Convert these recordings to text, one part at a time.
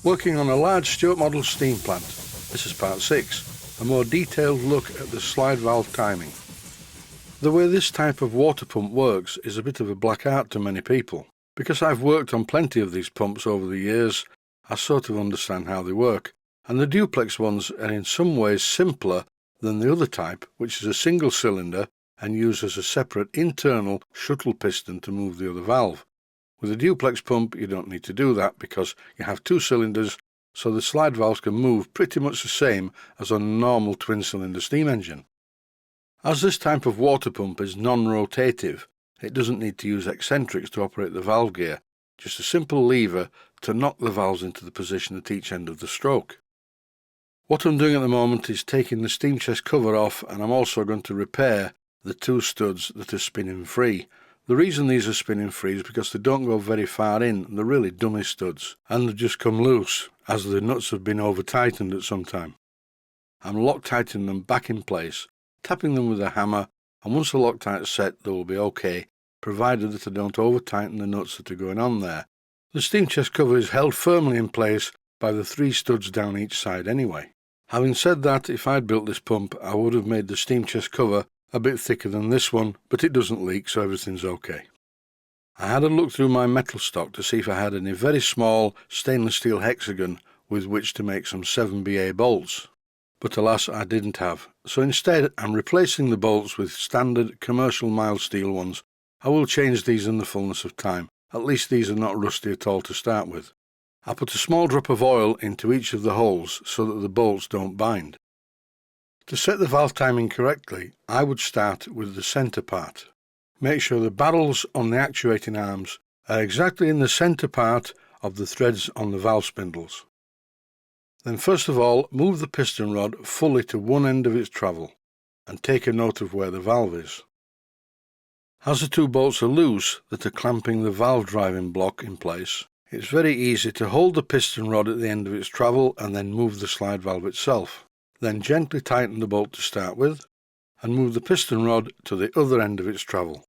Working on a large Stuart model steam plant. This is part 6, a more detailed look at the slide valve timing. The way this type of water pump works is a bit of a black art to many people. Because I've worked on plenty of these pumps over the years, I sort of understand how they work, and the duplex ones are in some ways simpler than the other type, which is a single cylinder and uses a separate internal shuttle piston to move the other valve. With a duplex pump you don't need to do that because you have 2 cylinders, so the slide valves can move pretty much the same as on a normal twin-cylinder steam engine. As this type of water pump is non-rotative, it doesn't need to use eccentrics to operate the valve gear, just a simple lever to knock the valves into the position at each end of the stroke. What I'm doing at the moment is taking the steam chest cover off, and I'm also going to repair the 2 studs that are spinning free. The reason these are spinning free is because they don't go very far in, they're really dummy studs, and they just come loose as the nuts have been over tightened at some time. I'm Loctiting them back in place, tapping them with a hammer, and once the Loctite's set they will be okay, provided that I don't over tighten the nuts that are going on there. The steam chest cover is held firmly in place by the 3 studs down each side anyway. Having said that, if I'd built this pump I would have made the steam chest cover a bit thicker than this one, but it doesn't leak, so everything's okay. I had a look through my metal stock to see if I had any very small stainless steel hexagon with which to make some 7BA bolts, but alas I didn't have, so instead I'm replacing the bolts with standard commercial mild steel ones. I will change these in the fullness of time, at least these are not rusty at all to start with. I put a small drop of oil into each of the holes so that the bolts don't bind. To set the valve timing correctly, I would start with the centre part. Make sure the barrels on the actuating arms are exactly in the centre part of the threads on the valve spindles. Then first of all, move the piston rod fully to one end of its travel, and take a note of where the valve is. As the 2 bolts are loose that are clamping the valve driving block in place, it's very easy to hold the piston rod at the end of its travel and then move the slide valve itself. Then gently tighten the bolt to start with, and move the piston rod to the other end of its travel.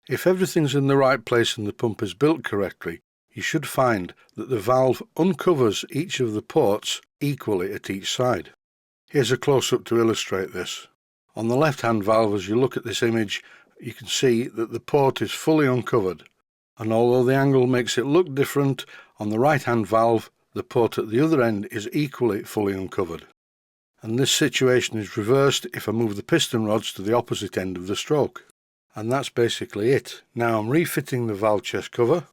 If everything's in the right place and the pump is built correctly, you should find that the valve uncovers each of the ports equally at each side. Here's a close-up to illustrate this. On the left-hand valve, as you look at this image, you can see that the port is fully uncovered, and although the angle makes it look different, on the right-hand valve the port at the other end is equally fully uncovered. And this situation is reversed if I move the piston rods to the opposite end of the stroke. And that's basically it. Now I'm refitting the valve chest cover,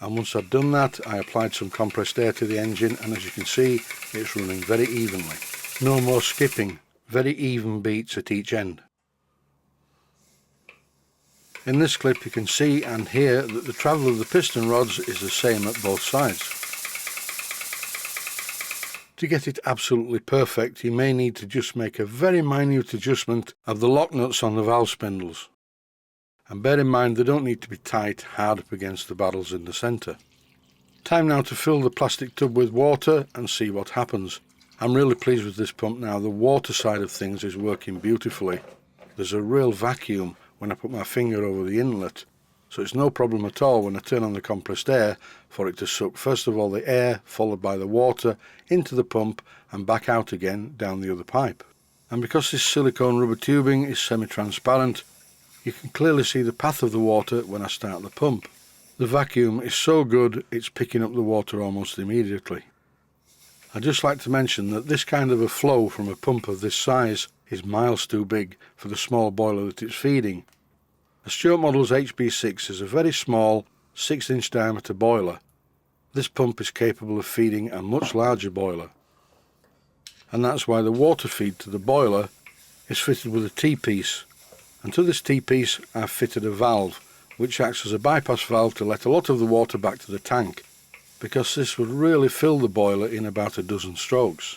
and once I've done that I applied some compressed air to the engine, and as you can see it's running very evenly. No more skipping, very even beats at each end. In this clip you can see and hear that the travel of the piston rods is the same at both sides. To get it absolutely perfect you may need to just make a very minute adjustment of the lock nuts on the valve spindles. And bear in mind they don't need to be tight hard up against the barrels in the centre. Time now to fill the plastic tub with water and see what happens. I'm really pleased with this pump now. The water side of things is working beautifully. There's a real vacuum when I put my finger over the inlet, so it's no problem at all when I turn on the compressed air for it to suck first of all the air followed by the water into the pump and back out again down the other pipe. And because this silicone rubber tubing is semi-transparent, you can clearly see the path of the water when I start the pump. The vacuum is so good it's picking up the water almost immediately. I'd just like to mention that this kind of a flow from a pump of this size is miles too big for the small boiler that it's feeding. A Stuart Model's HB6 is a very small 6-inch diameter boiler. This pump is capable of feeding a much larger boiler, and that's why the water feed to the boiler is fitted with a T-piece, and to this T-piece I've fitted a valve which acts as a bypass valve to let a lot of the water back to the tank, because this would really fill the boiler in about a dozen strokes.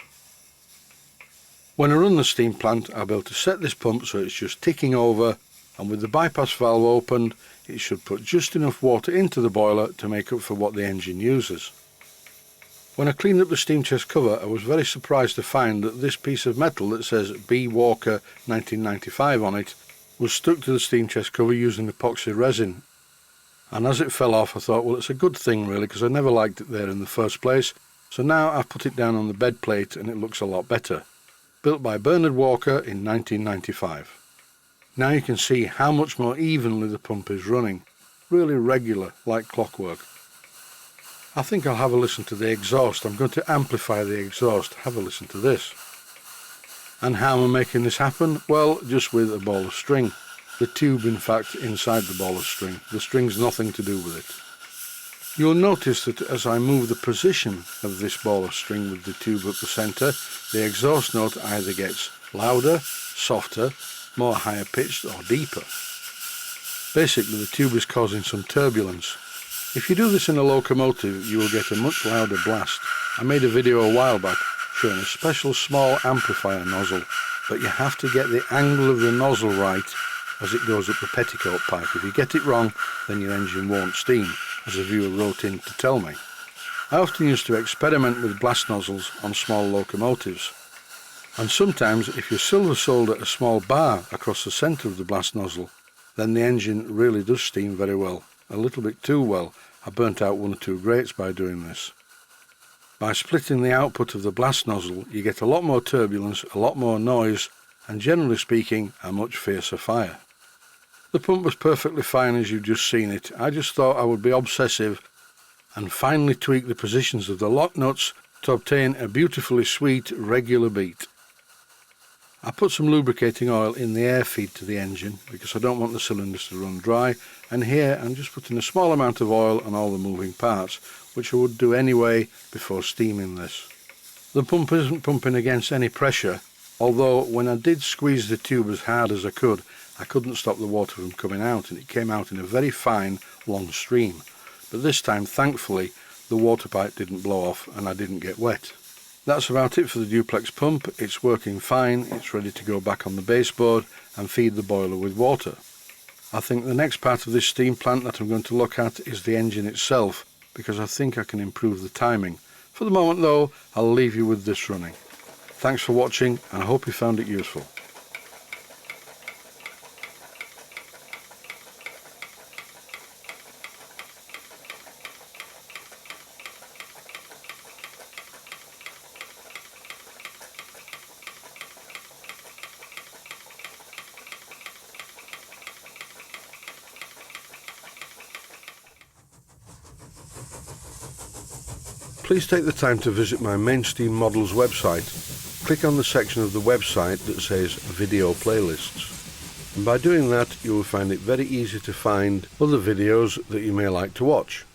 When I run the steam plant I'll be able to set this pump so it's just ticking over, and with the bypass valve opened it should put just enough water into the boiler to make up for what the engine uses. When I cleaned up the steam chest cover I was very surprised to find that this piece of metal that says B. Walker 1995 on it was stuck to the steam chest cover using epoxy resin, and as it fell off I thought, well, it's a good thing really, because I never liked it there in the first place, So now I've put it down on the bed plate and it looks a lot better. Built by Bernard Walker in 1995. Now you can see how much more evenly the pump is running. Really regular, like clockwork. I think I'll have a listen to the exhaust. I'm going to amplify the exhaust. Have a listen to this. And how am I making this happen? Well, just with a ball of string. The tube, in fact, inside the ball of string. The string's nothing to do with it. You'll notice that as I move the position of this ball of string with the tube at the centre, the exhaust note either gets louder, softer, more higher pitched or deeper. Basically, the tube is causing some turbulence. If you do this in a locomotive, you will get a much louder blast. I made a video a while back showing a special small amplifier nozzle, but you have to get the angle of the nozzle right as it goes up the petticoat pipe. If you get it wrong, then your engine won't steam, as a viewer wrote in to tell me. I often used to experiment with blast nozzles on small locomotives, and sometimes if you silver solder a small bar across the centre of the blast nozzle, then the engine really does steam very well, a little bit too well. I burnt out 1 or 2 grates by doing this. By splitting the output of the blast nozzle, you get a lot more turbulence, a lot more noise, and generally speaking, a much fiercer fire. The pump was perfectly fine as you've just seen it. I just thought I would be obsessive and finally tweak the positions of the lock nuts to obtain a beautifully sweet, regular beat. I put some lubricating oil in the air feed to the engine because I don't want the cylinders to run dry, and here I'm just putting a small amount of oil on all the moving parts, which I would do anyway before steaming this. The pump isn't pumping against any pressure, although when I did squeeze the tube as hard as I couldn't stop the water from coming out, and it came out in a very fine, long stream. But this time, thankfully, the water pipe didn't blow off and I didn't get wet. That's about it for the duplex pump. It's working fine, it's ready to go back on the baseboard and feed the boiler with water. I think the next part of this steam plant that I'm going to look at is the engine itself, because I think I can improve the timing. For the moment though, I'll leave you with this running. Thanks for watching, and I hope you found it useful. Please take the time to visit my main Steam Models website. Click on the section of the website that says Video Playlists. And by doing that, you will find it very easy to find other videos that you may like to watch.